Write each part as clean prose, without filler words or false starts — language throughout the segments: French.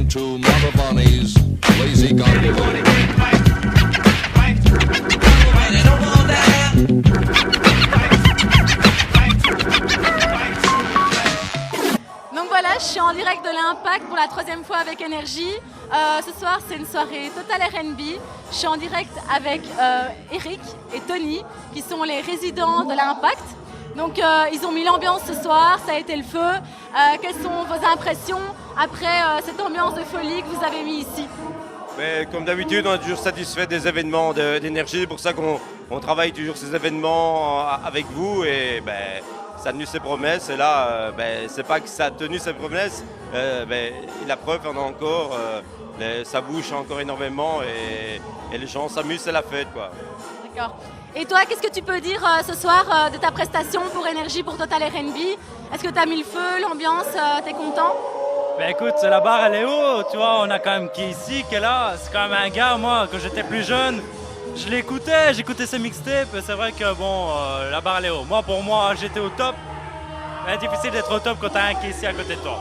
and two mother bunnies, lazy gun. Donc voilà, je suis en direct de l'Impact pour la troisième fois avec Énergie. Ce soir, c'est une soirée Total R&B. Je suis en direct avec Eric et Tony, qui sont les résidents de l'Impact. Donc ils ont mis l'ambiance ce soir, ça a été le feu. Quelles sont vos impressions après cette ambiance de folie que vous avez mis ici? Mais comme d'habitude, on est toujours satisfait des événements d'énergie. C'est pour ça qu'on travaille toujours ces événements avec vous. Et ça a tenu ses promesses. Et là, c'est pas que ça a tenu ses promesses. La preuve, on a encore. Ça bouge encore énormément. Et les gens s'amusent, c'est la fête, quoi. D'accord. Et toi, qu'est-ce que tu peux dire ce soir de ta prestation pour Énergie, pour Total R&B? Est-ce que tu as mis le feu, l'ambiance, t'es content? Ben écoute, la barre elle est haut, tu vois, on a quand même qui ici, qui est là, c'est quand même un gars, moi, quand j'étais plus jeune, je l'écoutais, j'écoutais ses mixtapes, et c'est vrai que bon, la barre elle est haut. Moi, pour moi, j'étais au top, c'est difficile d'être au top quand t'as un qui est ici à côté de toi.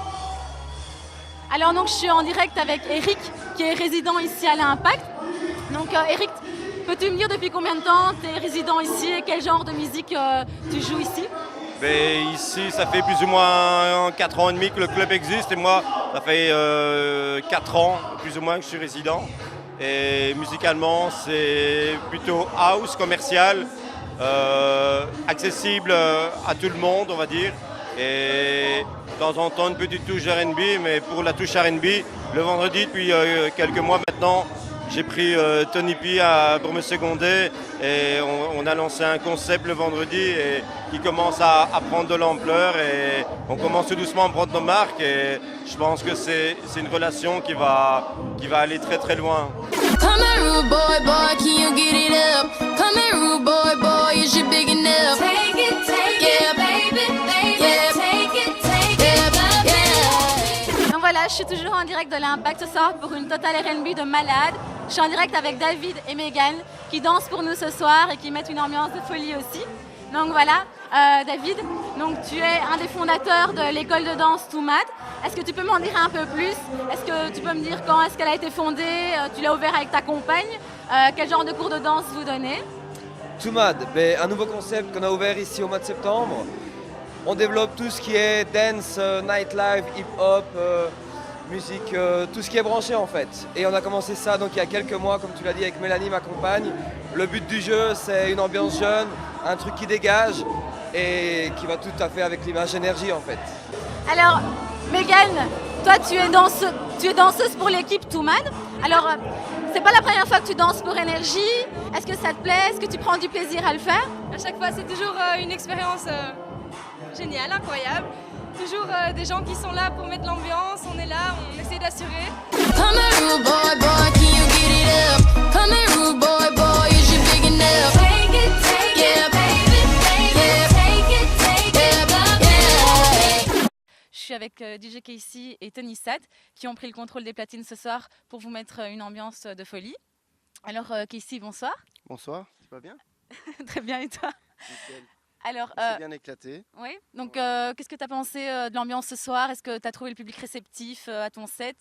Alors donc je suis en direct avec Eric, qui est résident ici à l'Impact. Donc Eric, peux-tu me dire depuis combien de temps tu es résident ici et quel genre de musique tu joues ici? Ici, ça fait plus ou moins 4 ans et demi que le club existe et moi, ça fait 4 ans plus ou moins que je suis résident. Et musicalement, c'est plutôt house, commercial, accessible à tout le monde, on va dire. Et de temps en temps, une petite touche R&B, mais pour la touche R&B, le vendredi, depuis quelques mois maintenant, j'ai pris Tony P pour me seconder et on a lancé un concept le vendredi et qui commence à prendre de l'ampleur et on commence tout doucement à prendre nos marques et je pense que c'est une relation qui va aller très très loin. Come here, rude boy, boy, can you get it up? Come here, rude boy, boy, is you big enough? Take it, yeah, baby, baby, yeah, take it, yeah. Donc voilà, je suis toujours en direct de l'Impact ce soir pour une Total R&B de malade. Je suis en direct avec David et Megan qui dansent pour nous ce soir et qui mettent une ambiance de folie aussi. Donc voilà, David, donc tu es un des fondateurs de l'école de danse Too Mad. Est-ce que tu peux m'en dire un peu plus? Est-ce que tu peux me dire quand est-ce qu'elle a été fondée? Tu l'as ouvert avec ta compagne? Quel genre de cours de danse vous donnez? Too Mad, un nouveau concept qu'on a ouvert ici au mois de septembre. On développe tout ce qui est dance, nightlife, hip-hop, musique, tout ce qui est branché en fait. Et on a commencé ça donc il y a quelques mois, comme tu l'as dit, avec Mélanie, ma compagne. Le but du jeu, c'est une ambiance jeune, un truc qui dégage et qui va tout à fait avec l'image énergie en fait. Alors, Megan, toi tu es danseuse pour l'équipe Too Mad. Alors, c'est pas la première fois que tu danses pour Énergie. Est-ce que ça te plaît? Est-ce que tu prends du plaisir à le faire? À chaque fois, c'est toujours une expérience géniale, incroyable. Toujours des gens qui sont là pour mettre l'ambiance, on est là, on essaie d'assurer. Come here, rude boy, boy, can you get it up? Come here, rude boy, boy, is you big enough? Take it, yeah, baby, yeah, take it, yeah. Je suis avec DJ Casey et Tony Sad qui ont pris le contrôle des platines ce soir pour vous mettre une ambiance de folie. Alors Casey, bonsoir. Bonsoir, tu vas bien? Très bien, et toi? Nickel. Alors, c'est bien éclaté. Oui, donc qu'est-ce que tu as pensé de l'ambiance ce soir? Est-ce que tu as trouvé le public réceptif à ton set?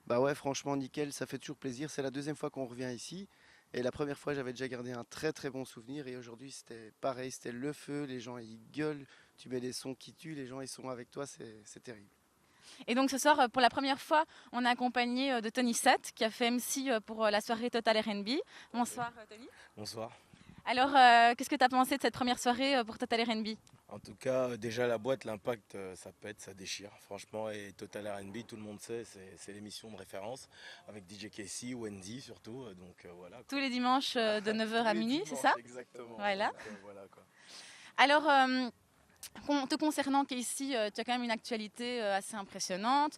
Bah ouais, franchement nickel, ça fait toujours plaisir. C'est la deuxième fois qu'on revient ici. Et la première fois, j'avais déjà gardé un très très bon souvenir. Et aujourd'hui, c'était pareil, c'était le feu. Les gens, ils gueulent. Tu mets des sons qui tuent. Les gens, ils sont avec toi. C'est terrible. Et donc ce soir, pour la première fois, on est accompagné de Tony Sat qui a fait MC pour la soirée Total R&B. Bonsoir Tony. Bonsoir. Alors, qu'est-ce que tu as pensé de cette première soirée pour Total R&B? En tout cas, déjà la boîte, l'impact, ça pète, ça déchire. Franchement, et Total R&B, tout le monde sait, c'est l'émission de référence avec DJ Casey, Wendy surtout. Donc voilà. Tous les dimanches de 9h à minuit, c'est ça? Exactement. Voilà. Voilà quoi. Alors, te concernant Casey, tu as quand même une actualité assez impressionnante.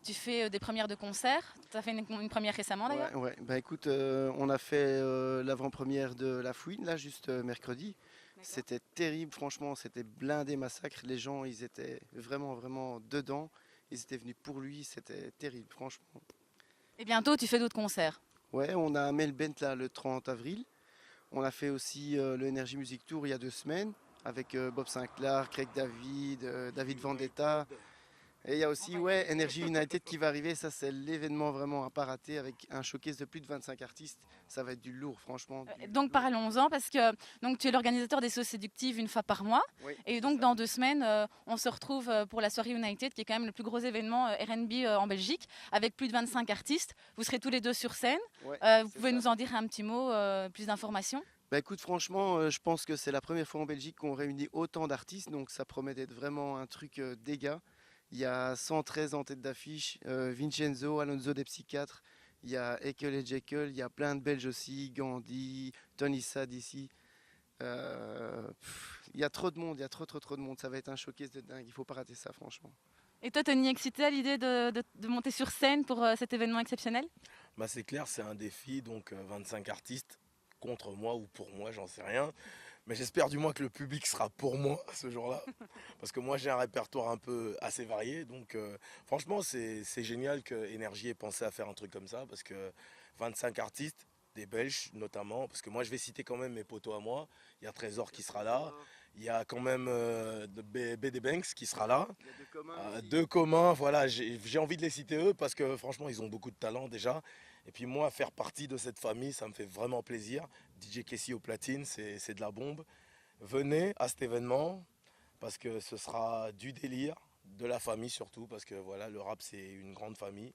Tu fais des premières de concerts. Tu as fait une première récemment d'ailleurs. Ouais. Bah écoute, on a fait l'avant-première de La Fouine, là, juste mercredi. C'était terrible, franchement, c'était blindé massacre. Les gens, ils étaient vraiment, vraiment dedans. Ils étaient venus pour lui, c'était terrible, franchement. Et bientôt, tu fais d'autres concerts. Ouais, on a Melbent là le 30 avril. On a fait aussi le Energy Music Tour il y a 2 semaines avec Bob Sinclair, Craig David, David Vendetta. Et il y a aussi Energy United qui va arriver, ça c'est l'événement vraiment à pas rater avec un showcase de plus de 25 artistes. Ça va être du lourd, franchement. Donc parlons-en parce que donc, tu es l'organisateur des sauces séductives une fois par mois. Oui, Et donc dans 2 semaines, on se retrouve pour la soirée United qui est quand même le plus gros événement R&B en Belgique avec plus de 25 artistes. Vous serez tous les deux sur scène. Vous pouvez nous en dire un petit mot, plus d'informations? Bah écoute, franchement, je pense que c'est la première fois en Belgique qu'on réunit autant d'artistes, donc ça promet d'être vraiment un truc d'égal. Il y a 113 en tête d'affiche, Vincenzo, Alonso des Psychiatres, il y a Ekel et Jekyll, il y a plein de Belges aussi, Gandhi, Tony Sad ici. Il y a trop de monde, il y a trop de monde, ça va être un showcase de dingue, il faut pas rater ça franchement. Et toi, Tony, excité à l'idée de monter sur scène pour cet événement exceptionnel? Bah, c'est clair, c'est un défi, donc 25 artistes contre moi ou pour moi, j'en sais rien. Mais j'espère du moins que le public sera pour moi ce jour-là. Parce que moi j'ai un répertoire un peu assez varié. Donc franchement c'est génial que Energy ait pensé à faire un truc comme ça. Parce que 25 artistes, des Belges notamment. Parce que moi je vais citer quand même mes potos à moi. Il y a Trésor qui sera là. Il y a quand même BD Banks qui sera là. Deux communs, voilà, j'ai envie de les citer eux parce que franchement ils ont beaucoup de talent déjà. Et puis moi, faire partie de cette famille, ça me fait vraiment plaisir. DJ Casey au platine, c'est de la bombe. Venez à cet événement parce que ce sera du délire, de la famille surtout, parce que voilà, le rap c'est une grande famille.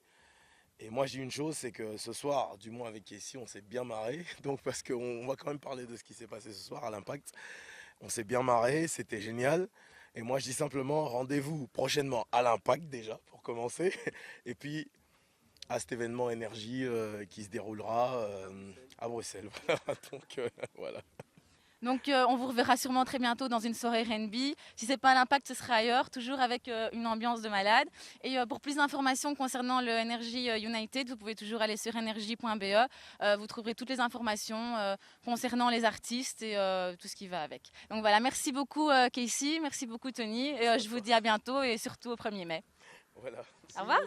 Et moi j'ai une chose, c'est que ce soir, du moins avec Casey, on s'est bien marré. Donc parce qu'on va quand même parler de ce qui s'est passé ce soir à l'Impact. On s'est bien marré, c'était génial. Et moi je dis simplement rendez-vous prochainement à l'Impact déjà, pour commencer. Et puis à cet événement Energy qui se déroulera à Bruxelles. Donc voilà. Donc on vous reverra sûrement très bientôt dans une soirée R&B. Si ce n'est pas à l'Impact, ce sera ailleurs, toujours avec une ambiance de malade. Et pour plus d'informations concernant le Energy United, vous pouvez toujours aller sur energy.be. Vous trouverez toutes les informations concernant les artistes et tout ce qui va avec. Donc voilà, merci beaucoup Casey, merci beaucoup Tony. Et je vous dis à bientôt et surtout au 1er mai. Voilà. Au revoir.